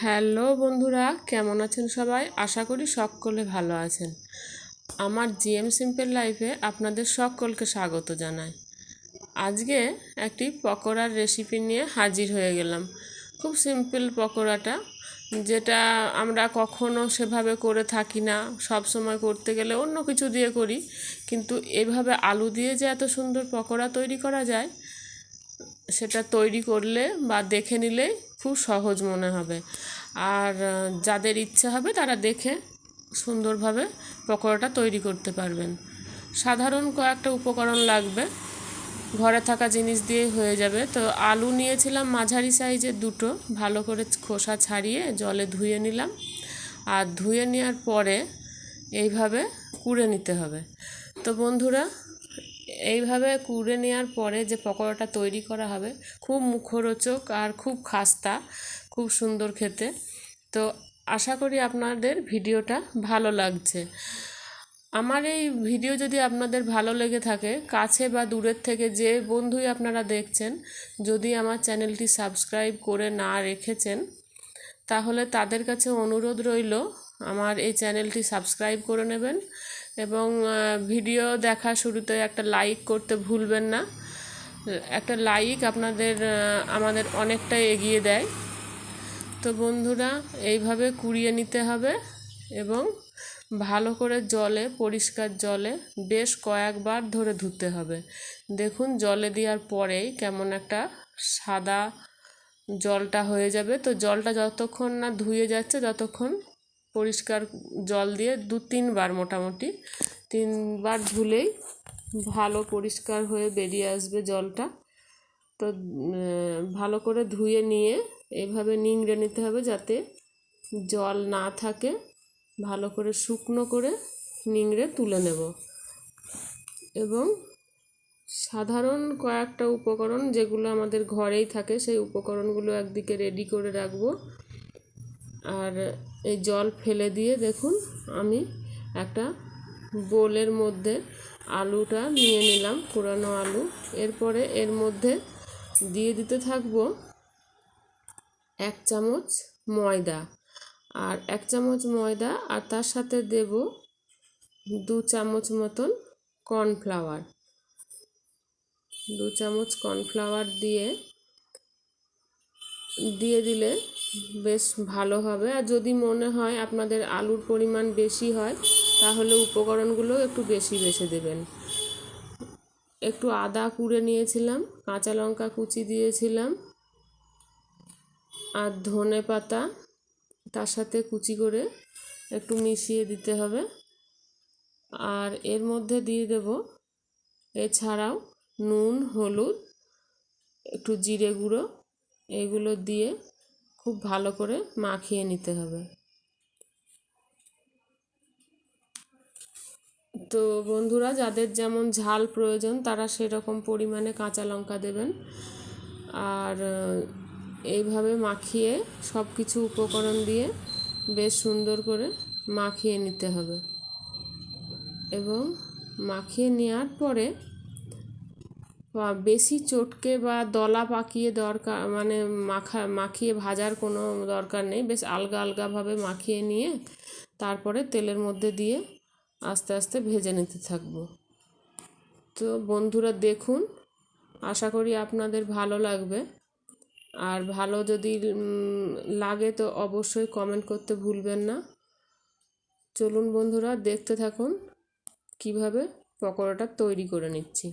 Hello বন্ধুরা, কেমন আছেন সবাই? আশা করি সকলে ভালো আছেন। আমার জিএম সিম্পল লাইফে আপনাদের সকলকে স্বাগত জানাই। আজকে একটি পকোড়ার রেসিপি নিয়ে হাজির হয়ে গেলাম। খুব সিম্পল পকোড়াটা, যেটা আমরা কখনো সেভাবে করে থাকি না। সব সময় করতে গেলে অন্য কিছু দিয়ে করি, কিন্তু এভাবে আলু দিয়ে যে এত সুন্দর পকোড়া তৈরি করা যায়, সেটা তৈরি করলে বা দেখে নিলেই খুব সহজ মনে হবে। আর যাদের ইচ্ছা হবে তারা দেখে সুন্দরভাবে পকোড়াটা তৈরি করতে পারবেন। সাধারণ কয়েকটা উপকরণ লাগবে, ঘরে থাকা জিনিস দিয়ে হয়ে যাবে। তো আলু নিয়েছিলাম মাঝারি সাইজের দুটো, ভালো করে খোসা ছাড়িয়ে জলে ধুয়ে নিলাম। আর ধুয়ে নেওয়ার পরে এইভাবে কুড়ে নিতে হবে। তো বন্ধুরা, এইভাবে কুড়ে নেওয়ার পরে যে পকোড়াটা তৈরি করা হবে, খুব মুখরোচক আর খুব খাস্তা, খুব সুন্দর খেতে। তো আশা করি আপনাদের ভিডিওটা ভালো লাগছে। আমার এই ভিডিও যদি আপনাদের ভালো লেগে থাকে, কাছে বা দূরের থেকে যে বন্ধুই আপনারা দেখছেন, যদি আমার চ্যানেলটি সাবস্ক্রাইব করে না রেখেছেন, তাহলে তাদের কাছে অনুরোধ রইল আমার এই চ্যানেলটি সাবস্ক্রাইব করে নেবেন। এবং ভিডিও দেখা শুরুতে একটা লাইক করতে ভুলবেন না। একটা লাইক আমাদের অনেকটা এগিয়ে দেয়। তো বন্ধুরা, এইভাবে কুড়িয়ে নিতে হবে এবং ভালো করে পরিষ্কার জলে বেশ কয়েকবার ধরে ধুতে হবে। দেখুন, জলে দেওয়ার পরেই কেমন একটা সাদা জলটা হয়ে যাবে। তো জলটা যতক্ষণ না ধুয়ে যাচ্ছে, ততক্ষণ পরিষ্কার জল দিয়ে 2-3 বার, মোটামুটি 3বার ধুলেই ভালো পরিষ্কার হয়ে বেরিয়ে আসবে জলটা। তো ভালো করে ধুয়ে নিয়ে এইভাবে নিংড়ে নিতে হবে, যাতে জল না থাকে। ভালো করে শুকনো করে নিংড়ে তুলে নেব। এবং সাধারণ কয়েকটা উপকরণ যেগুলো আমাদের ঘরেই থাকে, সেই উপকরণগুলো একদিকে রেডি করে রাখবো। আর এই জল ফেলে দিয়ে দেখুন, আমি একটা বোলের মধ্যে আলুটা নিয়ে নিলাম, কুড়ানো আলু। এরপরে এর মধ্যে দিয়ে দিতে থাকবো 1 চামচ ময়দা, আর 1 চামচ ময়দা, আর তার সাথে দেব 2 চামচ মতন কর্নফ্লাওয়ার। 2 চামচ কর্নফ্লাওয়ার দিয়ে দিলে বেশ ভালো হবে। আর যদি মনে হয় আপনাদের আলুর পরিমাণ বেশি হয়, তাহলে উপকরণগুলো একটু বেশি দেবেন। একটু আদা কুড়ে নিয়েছিলাম, কাঁচা লঙ্কা কুচি দিয়েছিলাম, আর ধনে পাতা তার সাথে কুচি করে একটু মিশিয়ে দিতে হবে। আর এর মধ্যে দিয়ে দেব এছাড়াও নুন, হলুদ, একটু জিরে গুঁড়ো, এগুলো দিয়ে খুব ভালো করে মাখিয়ে নিতে হবে। তো বন্ধুরা, যাদের যেমন ঝাল প্রয়োজন তারা সেরকম পরিমাণে কাঁচা লঙ্কা দেবেন। আর এইভাবে মাখিয়ে সব কিছু উপকরণ দিয়ে বেশ সুন্দর করে মাখিয়ে নিতে হবে। এবং মাখিয়ে নেওয়ার পরে বেশি চটকে বা দলা পাকিয়ে মাখিয়ে ভাজার কোনো দরকার নেই। বেশ আলগা আলগাভাবে মাখিয়ে নিয়ে তারপরে তেলের মধ্যে দিয়ে আস্তে আস্তে ভেজে নিতে থাকবো। তো বন্ধুরা দেখুন, আশা করি আপনাদের ভালো লাগবে। আর ভালো যদি লাগে তো অবশ্যই কমেন্ট করতে ভুলবেন না। চলুন বন্ধুরা, দেখতে থাকুন কিভাবে পকোড়াটা তৈরি করে নিচ্ছি।